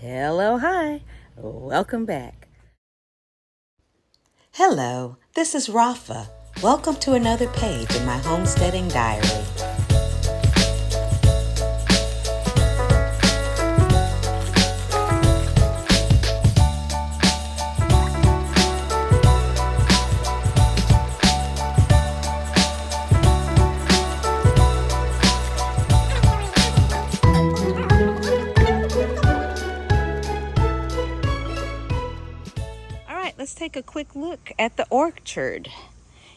Hello, hi, welcome back. Hello, this is Rafa. Welcome to another page in my homesteading diary. All right, let's take a quick look at the orchard.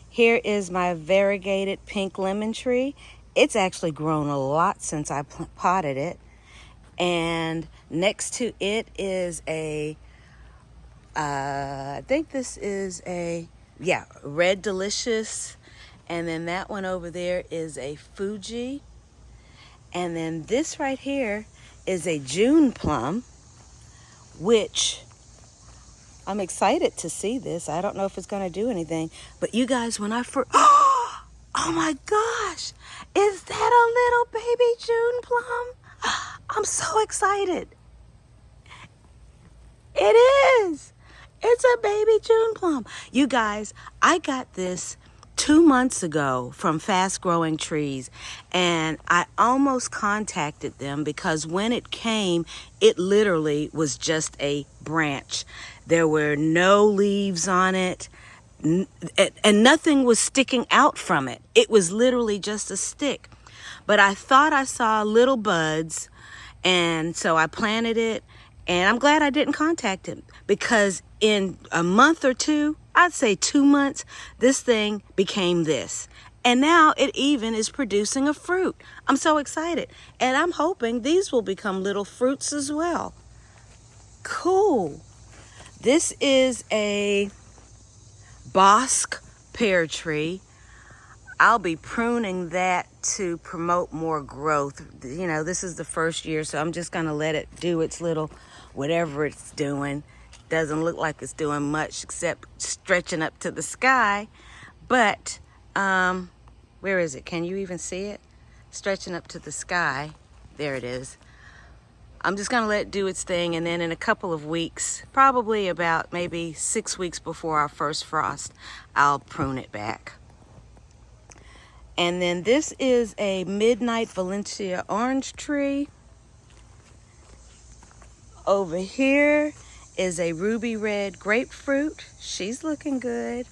Here is my variegated pink lemon tree. It's actually grown a lot since I potted it. And next to it is I think this is Red Delicious. And then that one over there is a Fuji. And then this right here is a June plum, which I'm excited to see this. I don't know if it's going to do anything. But you guys, when I first... Oh my gosh! Is that a little baby June plum? I'm so excited. It is. It's a baby June plum. You guys, I got this 2 months ago from Fast Growing Trees, and I almost contacted them because when it came, it literally was just a branch. There were no leaves on it, and nothing was sticking out from it. It was literally just a stick. But I thought I saw little buds, and so I planted it, and I'm glad I didn't contact him because in a month or two, I'd say 2 months, this thing became this. And now it even is producing a fruit. I'm so excited. And I'm hoping these will become little fruits as well. Cool. This is a Bosc pear tree. I'll be pruning that to promote more growth. You know, this is the first year, so I'm just going to let it do its little whatever it's doing. Doesn't look like it's doing much except stretching up to the sky. But, where is it? Can you even see it? Stretching up to the sky. There it is. I'm just going to let it do its thing, and then in a couple of weeks, probably about maybe 6 weeks before our first frost, I'll prune it back. And then this is a Midnight Valencia orange tree. Over here is a ruby red grapefruit. She's looking good.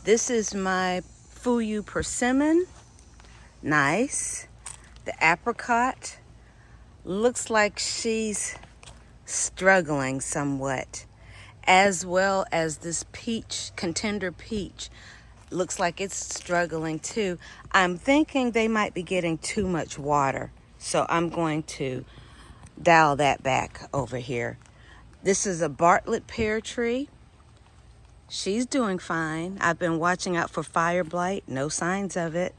This is my Fuyu persimmon. Nice. The apricot. Looks like she's struggling somewhat. As well as this peach, contender peach. Looks like it's struggling too. I'm thinking they might be getting too much water. So I'm going to dial that back over here. This is a Bartlett pear tree. She's doing fine. I've been watching out for fire blight. No signs of it.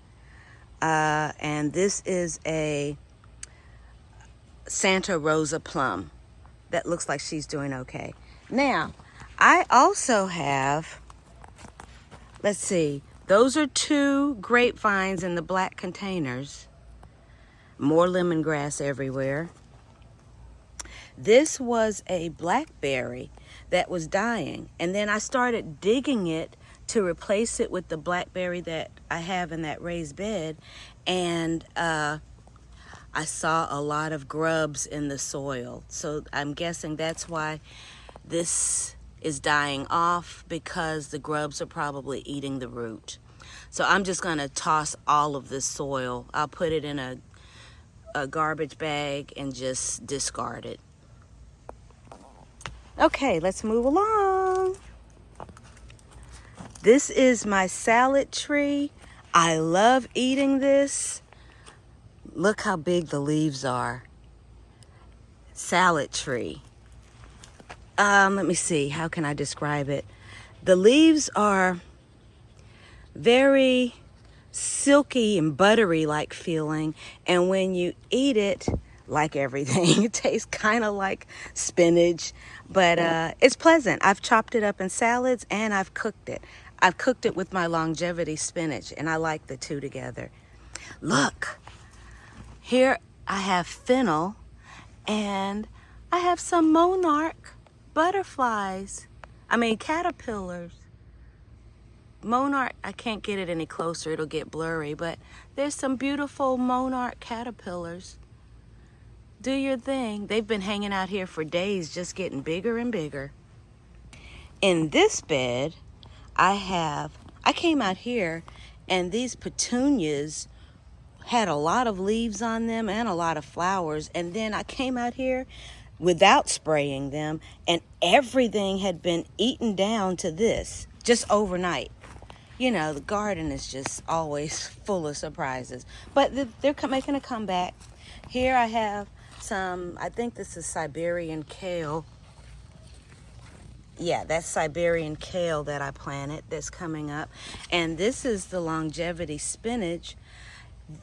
And this is a Santa Rosa plum. That looks like she's doing okay. Now, I also have, let's see, those are 2 grapevines in the black containers. More lemongrass everywhere. This was a blackberry that was dying, and then I started digging it to replace it with the blackberry that I have in that raised bed, and I saw a lot of grubs in the soil. So I'm guessing that's why this is dying off, because the grubs are probably eating the root. So I'm just going to toss all of this soil. I'll put it in a garbage bag and just discard it. Okay, let's move along. This is my salad tree. I love eating this. Look how big the leaves are. Salad tree. Let me see. How can I describe it? The leaves are very silky and buttery like feeling. And when you eat it, like everything, it tastes kind of like spinach. But it's pleasant. I've chopped it up in salads and I've cooked it. I've cooked it with my longevity spinach, and I like the two together. Look, here I have fennel, and I have some monarch butterflies. I mean caterpillars. Monarch, I can't get it any closer, it'll get blurry, but there's some beautiful monarch caterpillars. Do your thing. They've been hanging out here for days, just getting bigger and bigger. In this bed, I came out here and these petunias had a lot of leaves on them and a lot of flowers. And then I came out here without spraying them and everything had been eaten down to this just overnight. You know, the garden is just always full of surprises. But they're making a comeback. Here I have some, I think this is Siberian kale. Yeah, that's Siberian kale that I planted that's coming up. And this is the longevity spinach.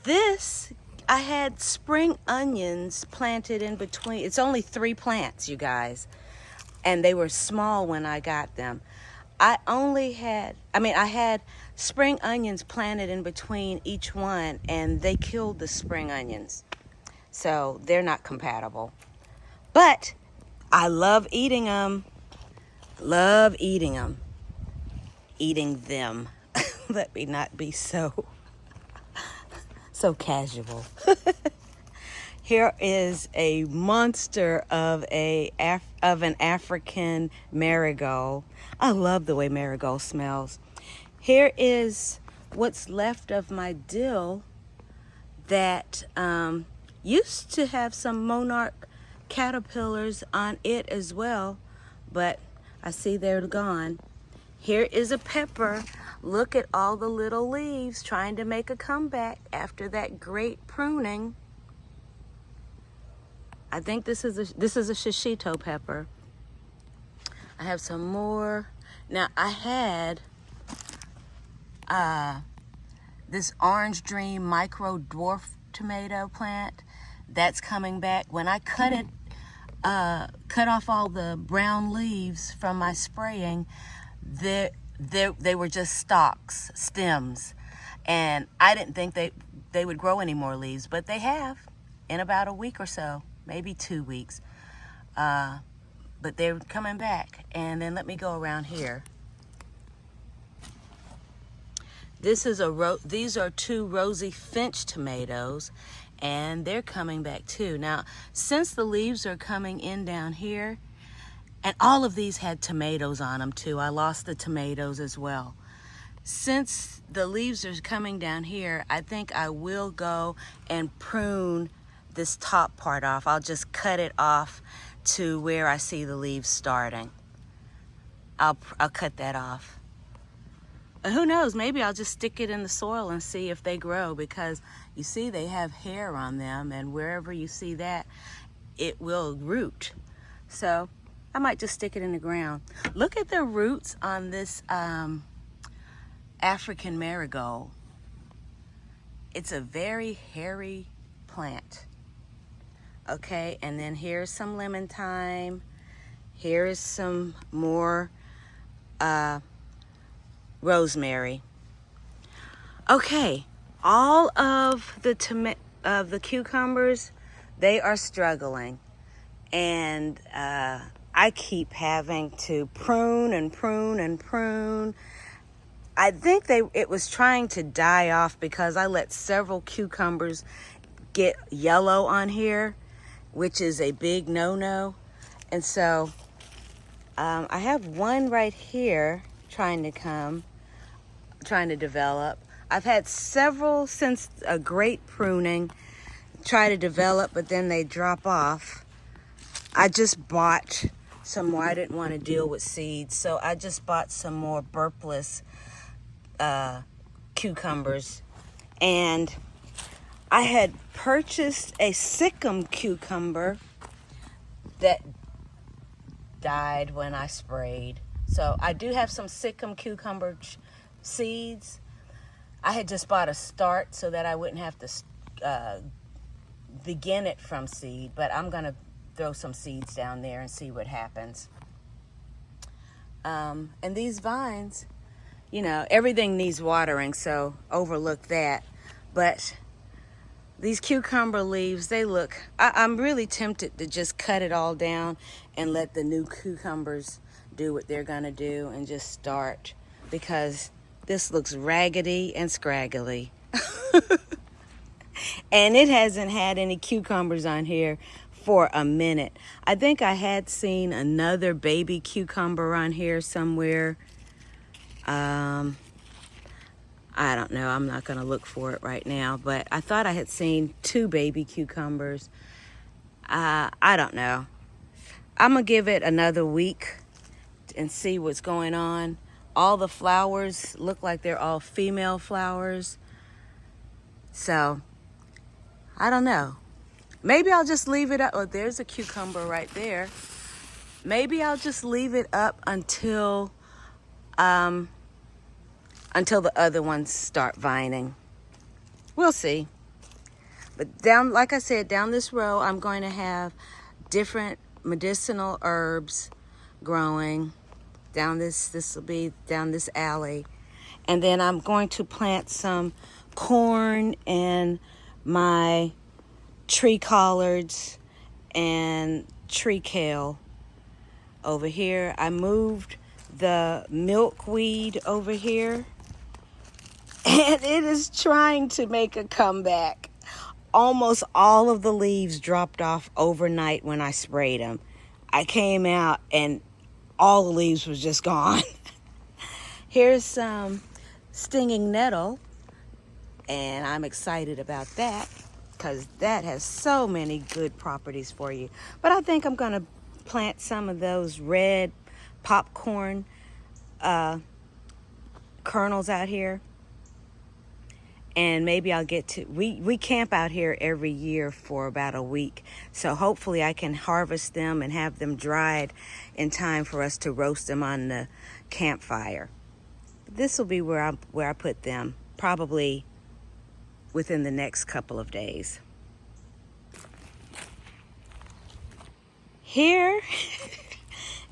This, I had spring onions planted in between. It's only 3 plants, you guys. And they were small when I got them. I had spring onions planted in between each one, and they killed the spring onions. So they're not compatible. But I love eating them. Love eating them. Eating them. Let me not be so casual. Here is a monster of an African marigold. I love the way marigold smells. Here is what's left of my dill that used to have some monarch caterpillars on it as well, but I see they're gone. Here is a pepper. Look at all the little leaves trying to make a comeback after that great pruning. I think this is a shishito pepper. I have some more. Now I had this Orange Dream micro dwarf tomato plant that's coming back. When I cut it, cut off all the brown leaves from my spraying, they were just stalks, stems, and I didn't think they would grow any more leaves, but they have in about a week or so. Maybe 2 weeks, but they're coming back. And then let me go around here. These are 2 Rosy Finch tomatoes, and they're coming back too. Now, since the leaves are coming in down here, and all of these had tomatoes on them too. I lost the tomatoes as well. Since the leaves are coming down here, I think I will go and prune this top part off. I'll just cut it off to where I see the leaves starting. I'll cut that off. And who knows, maybe I'll just stick it in the soil and see if they grow, because you see they have hair on them, and wherever you see that, it will root. So I might just stick it in the ground. Look at the roots on this African marigold. It's a very hairy plant. Okay, and then here's some lemon thyme. Here is some more rosemary. Okay, all of the cucumbers, they are struggling, and I keep having to prune and prune and prune. I think it was trying to die off because I let several cucumbers get yellow on here, which is a big no-no. And so I have one right here trying to develop. I've had several since a great pruning try to develop, but then they drop off. I just bought some more. I didn't want to deal with seeds, so I just bought some more burpless cucumbers. And I had purchased a Sikkim cucumber that died when I sprayed. So I do have some Sikkim cucumber seeds. I had just bought a start so that I wouldn't have to begin it from seed, but I'm going to throw some seeds down there and see what happens. And these vines, you know, everything needs watering, so overlook that. But These cucumber leaves, they look, I'm really tempted to just cut it all down and let the new cucumbers do what they're gonna do and just start, because this looks raggedy and scraggly. And it hasn't had any cucumbers on here for a minute. I think I had seen another baby cucumber on here somewhere. I don't know. I'm not going to look for it right now, but I thought I had seen 2 baby cucumbers. I don't know. I'm going to give it another week and see what's going on. All the flowers look like they're all female flowers. So, I don't know. Maybe I'll just leave it up. Oh, there's a cucumber right there. Maybe I'll just leave it up until the other ones start vining. We'll see. But down, like I said, down this row, I'm going to have different medicinal herbs growing. This will be down this alley. And then I'm going to plant some corn and my tree collards and tree kale over here. I moved the milkweed over here, and it is trying to make a comeback. Almost all of the leaves dropped off overnight when I sprayed them. I came out and all the leaves was just gone. Here's some stinging nettle, and I'm excited about that because that has so many good properties for you. But I think I'm going to plant some of those red popcorn kernels out here. And maybe I'll get to, we camp out here every year for about a week. So hopefully I can harvest them and have them dried in time for us to roast them on the campfire. This will be where I put them, probably within the next couple of days. Here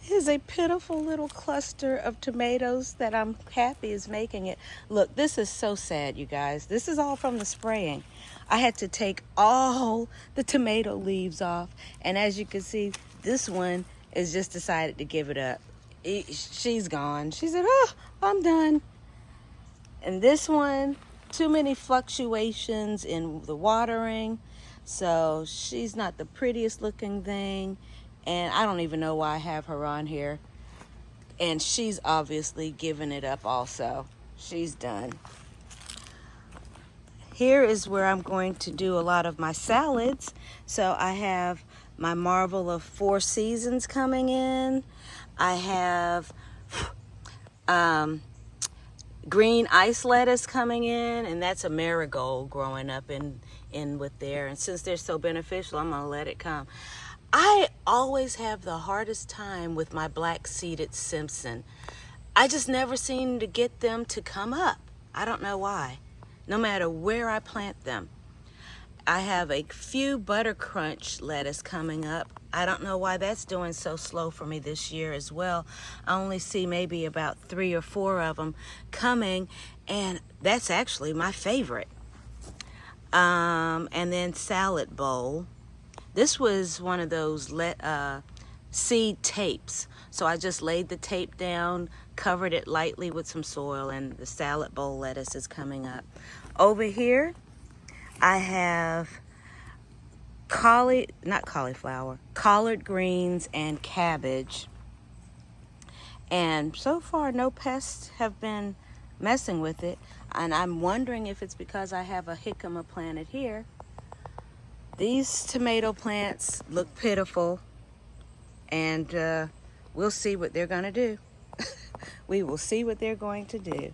is a pitiful little cluster of tomatoes that I'm happy is making it. Look, this is so sad, you guys. This is all from the spraying. I had to take all the tomato leaves off. And as you can see, this one has just decided to give it up. She's gone. She said, oh, I'm done. And this one, too many fluctuations in the watering. So she's not the prettiest looking thing. And I don't even know why I have her on here. And she's obviously given it up also. She's done. Here is where I'm going to do a lot of my salads. So I have my Marvel of 4 Seasons coming in. I have green ice lettuce coming in. And that's a marigold growing up in with there. And since they're so beneficial, I'm going to let it come. I always have the hardest time with my black-seeded Simpson. I just never seem to get them to come up. I don't know why, no matter where I plant them. I have a few Butter Crunch lettuce coming up. I don't know why that's doing so slow for me this year as well. I only see maybe about 3 or 4 of them coming, and that's actually my favorite. And then salad bowl. This was one of those seed tapes. So I just laid the tape down, covered it lightly with some soil, and the salad bowl lettuce is coming up. Over here, I have collard greens and cabbage. And so far, no pests have been messing with it. And I'm wondering if it's because I have a jicama planted here. These tomato plants look pitiful, and we'll see what they're going to do. We will see what they're going to do.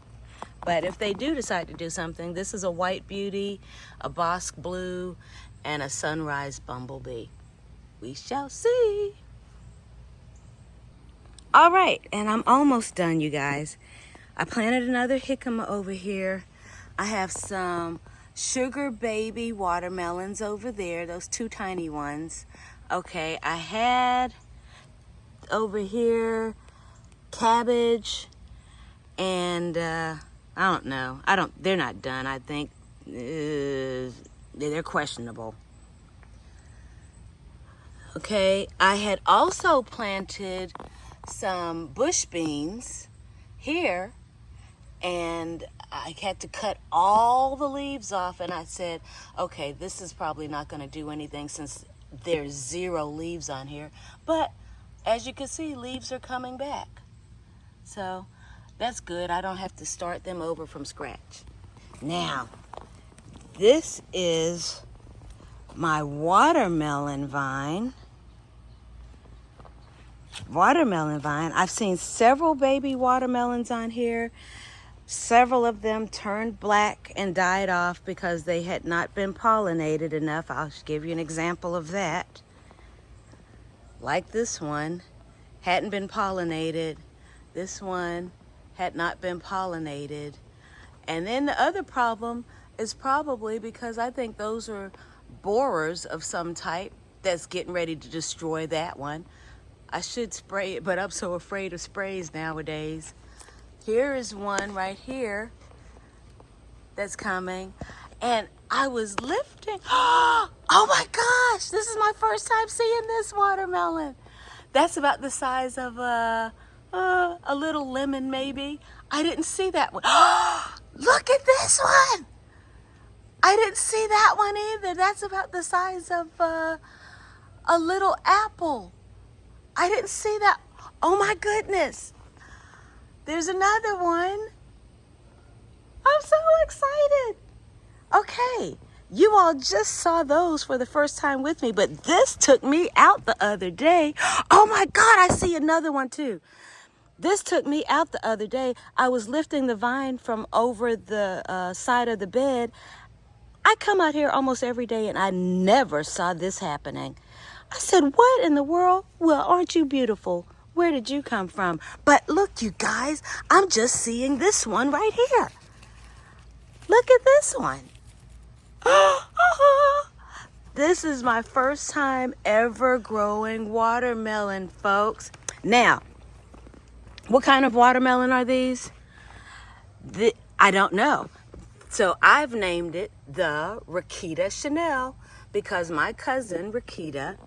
But if they do decide to do something, this is a white beauty, a bosque blue, and a sunrise bumblebee. We shall see. All right, and I'm almost done, you guys. I planted another jicama over here. I have some sugar baby watermelons over there, those 2 tiny ones. Okay, I had over here cabbage and I don't know. They're not done. I think They're questionable. Okay, I had also planted some bush beans here, and I had to cut all the leaves off, and I said, okay, this is probably not going to do anything since there's 0 leaves on here. But as you can see, leaves are coming back. So that's good. I don't have to start them over from scratch. Now, this is my watermelon vine. I've seen several baby watermelons on here. Several of them turned black and died off because they had not been pollinated enough. I'll give you an example of that. Like this one, hadn't been pollinated. This one had not been pollinated. And then the other problem is probably because I think those are borers of some type that's getting ready to destroy that one. I should spray it, but I'm so afraid of sprays nowadays. Here is one right here that's coming. And I was lifting. Oh my gosh, this is my first time seeing this watermelon. That's about the size of a little lemon maybe. I didn't see that one. Look at this one. I didn't see that one either. That's about the size of a little apple. I didn't see that. Oh my goodness. There's another one. I'm so excited. Okay, you all just saw those for the first time with me, but this took me out the other day. Oh my God, I see another one too. This took me out the other day. I was lifting the vine from over the side of the bed. I come out here almost every day and I never saw this happening. I said, what in the world? Well, aren't you beautiful? Where did you come from? But look, you guys, I'm just seeing this one right here. Look at this one. This is my first time ever growing watermelon, folks. Now, what kind of watermelon are these? I don't know. So I've named it the Rakita Chanel because my cousin Rakita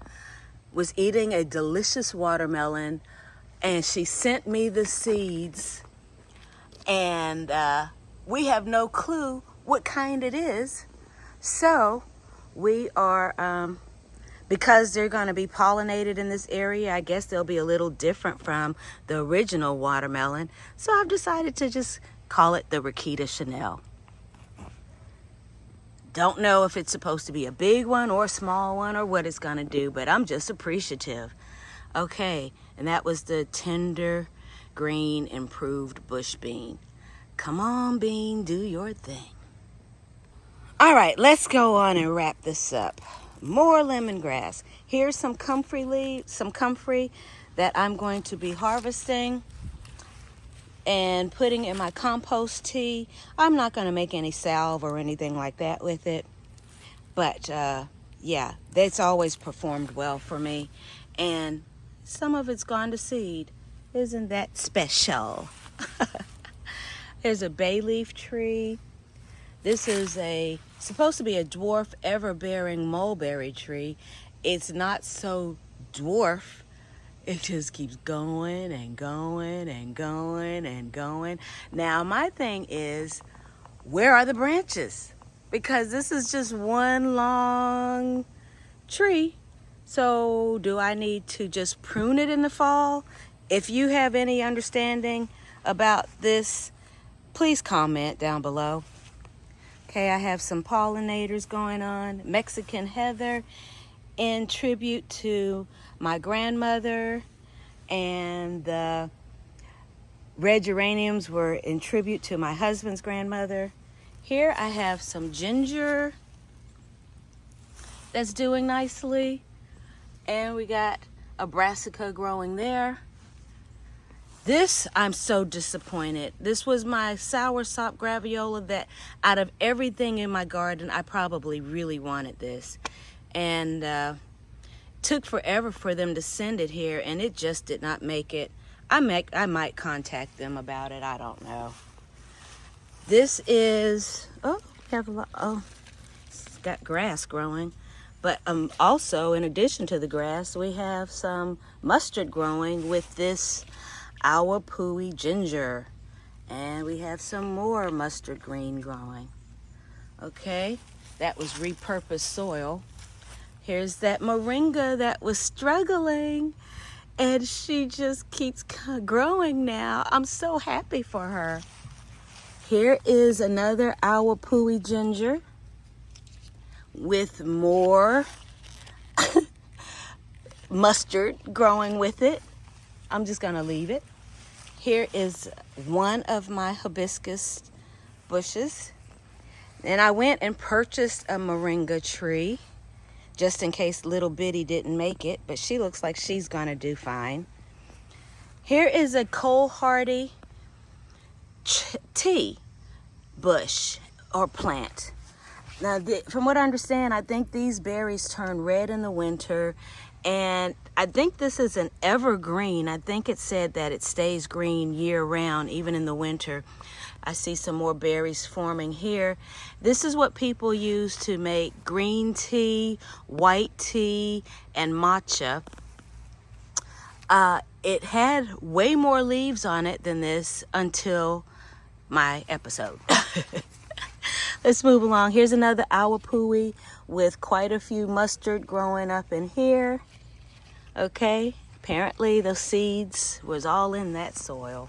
was eating a delicious watermelon and she sent me the seeds, and we have no clue what kind it is. So we are, because they're going to be pollinated in this area, I guess they'll be a little different from the original watermelon. So I've decided to just call it the Rakita Chanel. Don't know if it's supposed to be a big one or a small one or what it's going to do, but I'm just appreciative. Okay, and that was the tender green improved bush bean. Come on, bean, do your thing. All right, let's go on and wrap this up. More lemongrass. Here's some comfrey leaves, some comfrey that I'm going to be harvesting and putting in my compost tea. I'm not going to make any salve or anything like that with it. But yeah, that's always performed well for me. And some of it's gone to seed. Isn't that special? There's a bay leaf tree. This is supposed to be a dwarf ever-bearing mulberry tree. It's not so dwarf. It just keeps going and going and going and going. Now, my thing is, where are the branches? Because this is just one long tree. So do I need to just prune it in the fall? If you have any understanding about this, please comment down below. Okay, I have some pollinators going on. Mexican heather in tribute to my grandmother, and the red geraniums were in tribute to my husband's grandmother. Here I have some ginger that's doing nicely, and we got a brassica growing there. This, I'm so disappointed. This was my soursop graviola that out of everything in my garden, I probably really wanted this. And took forever for them to send it here, and it just did not make it. I might contact them about it. I don't know. This is, oh, we have a lot, oh, got grass growing. But also, in addition to the grass, we have some mustard growing with this Awapui ginger. And we have some more mustard green growing. Okay, that was repurposed soil. Here's that moringa that was struggling, and she just keeps growing now. I'm so happy for her. Here is another Awapui ginger with more mustard growing with it. I'm just gonna leave it. Here is one of my hibiscus bushes. And I went and purchased a moringa tree just in case little bitty didn't make it, but she looks like she's gonna do fine. Here is a cold hardy tea bush or plant. Now, from what I understand, I think these berries turn red in the winter, and I think this is an evergreen. I think it said that it stays green year-round, even in the winter. I see some more berries forming here. This is what people use to make green tea, white tea, and matcha. It had way more leaves on it than this until my episode. Let's move along. Here's another Awapui with quite a few mustard growing up in here. Okay, apparently the seeds was all in that soil.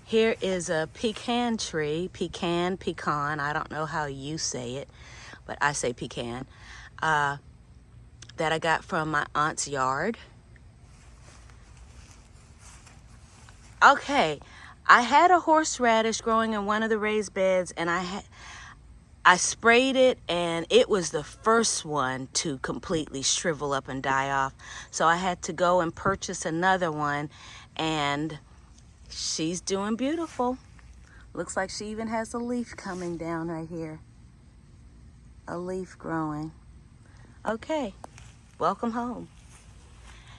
Here is a pecan tree, pecan, I don't know how you say it, but I say pecan, that I got from my aunt's yard. Okay, I had a horseradish growing in one of the raised beds, and I sprayed it, and it was the first one to completely shrivel up and die off. So I had to go and purchase another one, and she's doing beautiful. Looks like she even has a leaf coming down right here. A leaf growing. Okay, welcome home.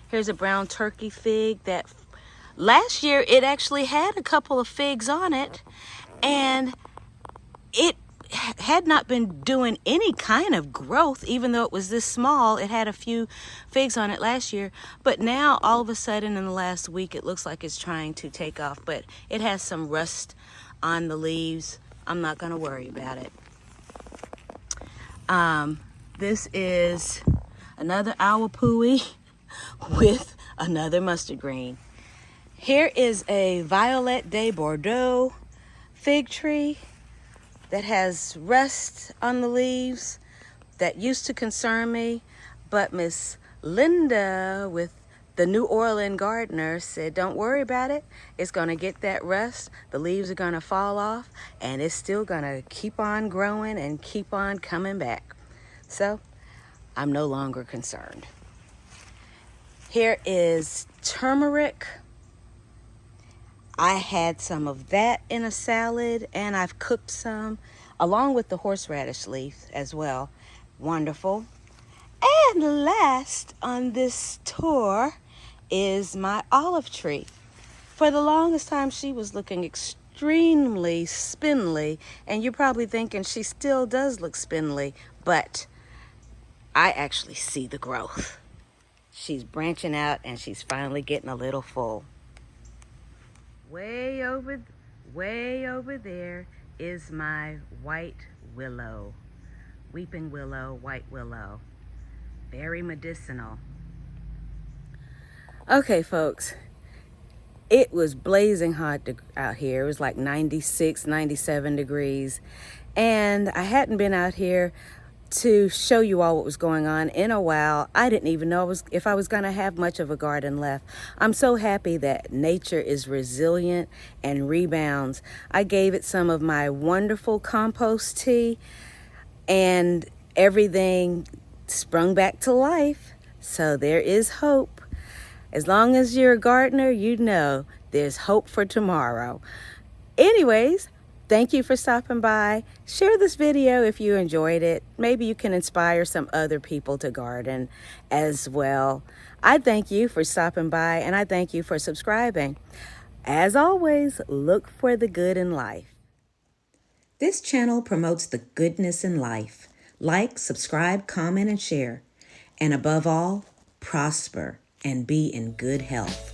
Here's a brown turkey fig that last year it actually had a couple of figs on it, and it had not been doing any kind of growth. Even though it was this small, it had a few figs on it last year, but now all of a sudden in the last week it looks like it's trying to take off, but it has some rust on the leaves. I'm not going to worry about it. This is another Awapui with another mustard green. Here is a Violet de Bordeaux fig tree that has rust on the leaves that used to concern me, but Miss Linda with the New Orleans gardener said, don't worry about it. It's going to get that rust. The leaves are going to fall off, and it's still going to keep on growing and keep on coming back. So I'm no longer concerned. Here is turmeric. I had some of that in a salad, and I've cooked some along with the horseradish leaf as well. Wonderful. And last on this tour is my olive tree. For the longest time, she was looking extremely spindly, and you're probably thinking she still does look spindly, but I actually see the growth. She's branching out, and she's finally getting a little full. Way over there is my white willow. Weeping willow, white willow. Very medicinal. Okay, folks. It was blazing hot out here. It was like 96, 97 degrees. And I hadn't been out here to show you all what was going on in a while. I didn't even know if I was going to have much of a garden left. I'm so happy that nature is resilient and rebounds. I gave it some of my wonderful compost tea, and everything sprung back to life. So there is hope. As long as you're a gardener, you know there's hope for tomorrow. Anyways, thank you for stopping by. Share this video if you enjoyed it. Maybe you can inspire some other people to garden as well. I thank you for stopping by, and I thank you for subscribing. As always, look for the good in life. This channel promotes the goodness in life. Like, subscribe, comment, and share. And above all, prosper and be in good health.